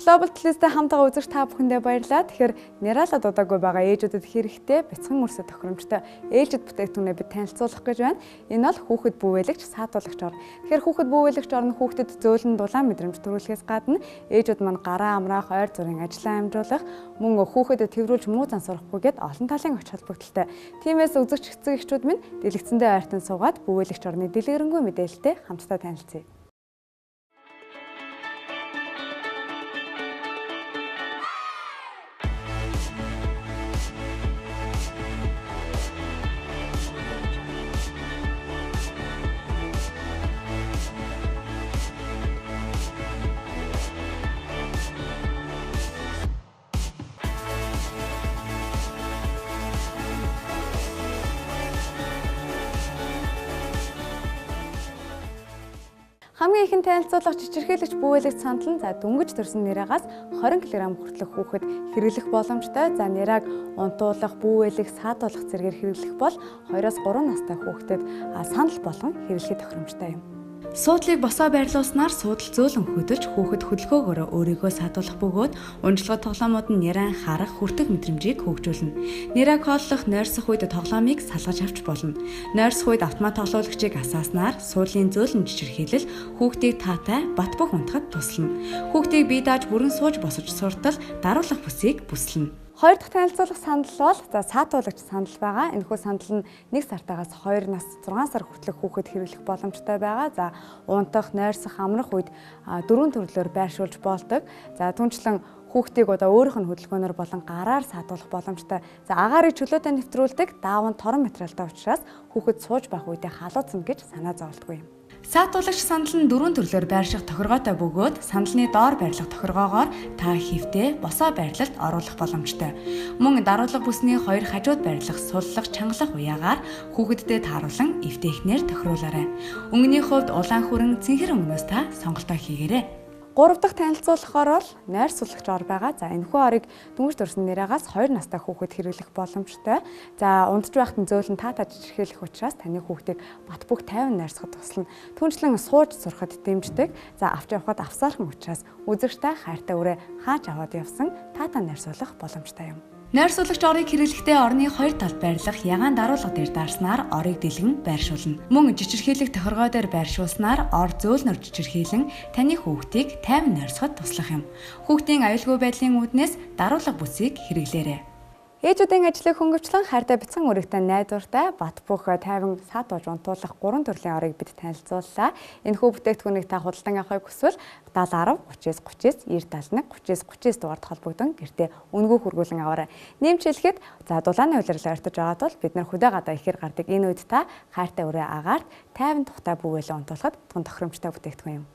Global Plus-тэй хамтдаа үзэгч та бүхэндээ баярлалаа. Тэгэхээр Nirala дуудаагүй байгаа ээжүүдэд хэрэгтэй бяцхан мөрсөд тохиромжтой ээлжид бүтээгдэхүүнээ бид танилцуулах гэж байна. Энэ бол хүүхэд бүүвэйлэгч саатуулагч ор. Тэгэхээр хүүхэд бүүвэйлэгч ор нь хүүхдэд зөөлөн дулаан мэдрэмж төрүүлэхээс гадна ээжүүд маань гараа амраах, ойр зүрийн ажлаа амжуулах, мөн хүүхэдэд тэврүүлж муу зан сурахгүй гэд олон талын оч холбогдолтой. Тиймээс үзэгч эцэг эхчүүд минь дэлгэцэндээ ойртон суугаад бүүвэйлэгч орны дэлгэрэнгүй мэдээлэлтэй хамтдаа танилцъя. Хамгийн ихэнд танилцуулах чичирхийлэгч бүүвэйлэгч сандал нь дөнгөж төрсөн нэраагаас 20 кг хүртэлх хүүхэд хэрэглэх боломжтой. Нэрийг унтуулах, бүүвэйлэх, саатуулах зэргээр хэрэглэх бол 2-3 настай хүүхдэд сандал болгон хэрэглэхэд тохиромжтой юм. Суудлыг босоо байрлуулснаар суудал зөөлөн хөдөлж хүүхэд хөдөлгөөгөөрөө өөрийгөө саатуулах бөгөөд унжлагын тоглоомууд нь нэрэн харах хүртэх мэдрэмжийг хөгжүүлнэ. Нэрээ коллох, нойрсох үед тоглоомыг салгаж авч болно. Нойрсох үед автомат тоглоомчийг асааснаар суудлын зөөлөн чичирхийлэл хүүхдийг таатай бат бөх унтахад туслана. Хүүхдийг бие дааж бүрэн сууж босож суртал даруулах бүсийг бүслэнэ. Хоёр дахь танилцуулах сандал бол саатуулагч сандал байгаа. Энэхүү сандал нь 1 сартаагаас 2 нас 6 сар хүртэлх хүүхэд хэрэглэх боломжтой байгаа. Унтах, нойрсох, амрах үед 4 төрлөөр байршуулж болдог. Түнчлэн хүүхдийг өөрийнх нь хөдөлгөөнөөр болон гараар саатуулах боломжтой. Агаарыг чөлөөтэй нэвтрүүлдэг даавн торон материалтай учраас хүүхэд сууж байх үедээ халууцна гэж санаа зовлтгүй юм. Саатуулагч сандал нь 4 төрлөөр байрших тохиргоотой бөгөөд сандалны доор байрлах тохиргоогоор та хэвтээ босоо байрлалд оруулах боломжтой. Мөн даруулга бүсний 2 хажууд байрлах суллах, чангалах уяагаар хүүхэддээ тааруулан эвтэхнэр тохируулаарай. Өнгөний хувьд улаан хүрэн цэнхэр өнгнөөс та сонголтоо хийгээрэй. 3 дахь танилцуулахаар бол нойр суллагч ор байгаа. Энэхүү орыг дөнгөж төрсөн нэраагаас 2 настай хүүхэд хэрэглэх боломжтой. Ундж байхад нь зөөлөн таатаж чичирхийлэх учраас таны хүүхдийг бат бөх 50 нойрсоход туслана. Түнчлэн сууж сурахад дэмждэг. Авч явахад авсаархан учраас үзэгчтэй хайртай үрээ хаач аваад явсан таатаа нойрсуулах боломжтой юм. Нойр суллагч орыг хэрэглэхдээ орны 2 талд байрлах ягаан даруулга дээр даарснаар орыг дэлгэн байршуулна. Мөн чичирхийлэх тохиргоо дээр байршуулснаар ор зөөлнөр чичирхийлэн таны хүүхдийг тайван нойрсоход туслах юм. Хүүхдийн аюулгүй байдлын үүднээс даруулга бүсийг хэрэглээрэй. Ээжүүдийн ажлыг хөнгөвчлэн хайртай бяцхан үрэгтэй найдвартай бат бөх тайван саатуулж унтуулах 3 төрлийн орыг бид танилцууллаа. Энэхүү бүтээгдэхүүнийг та худалдан авахыг хүсвэл 70 10 39 30 90 39 39 дугаард холбогдсон гэртээ үнэгүй хүргүүлэн аваарай. Нэмж хэлэхэд дулааны улирал ойртож байгаа бол бид нар хөдөө гадаа ихээр гардаг энэ үед та хайртай үрээ агаарт тайван тухтай бүүвэлээ унтуулахад тун тохиромжтой бүтээгдэхүүн юм.